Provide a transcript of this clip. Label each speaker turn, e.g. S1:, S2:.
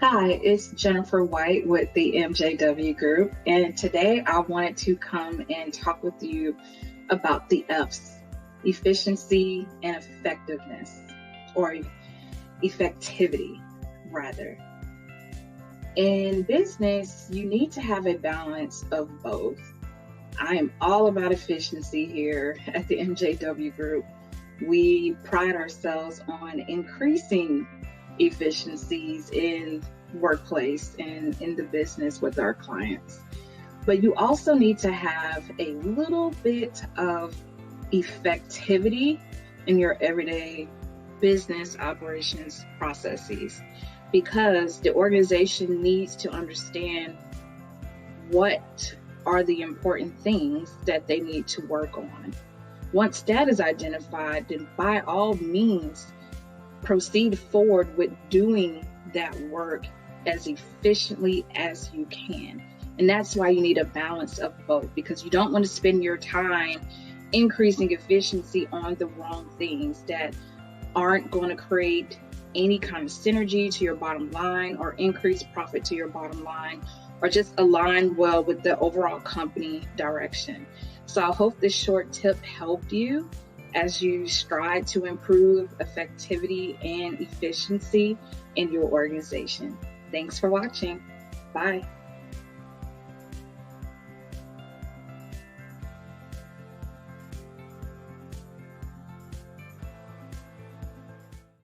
S1: Hi, it's Jennifer White with the MJW Group, and today I wanted to come and talk with you about the F's, efficiency and effectiveness, or effectivity, rather. In business, you need to have a balance of both. I am all about efficiency here at the MJW Group. We pride ourselves on increasing efficiencies in workplace and in the business with our clients. But you also need to have a little bit of effectivity in your everyday business operations processes, because the organization needs to understand what are the important things that they need to work on. Once that is identified, then by all means, proceed forward with doing that work as efficiently as you can. And that's why you need a balance of both, because you don't want to spend your time increasing efficiency on the wrong things that aren't going to create any kind of synergy to your bottom line or increase profit to your bottom line, or just align well with the overall company direction. So I hope this short tip helped you as you strive to improve effectivity and efficiency in your organization. Thanks for watching. Bye.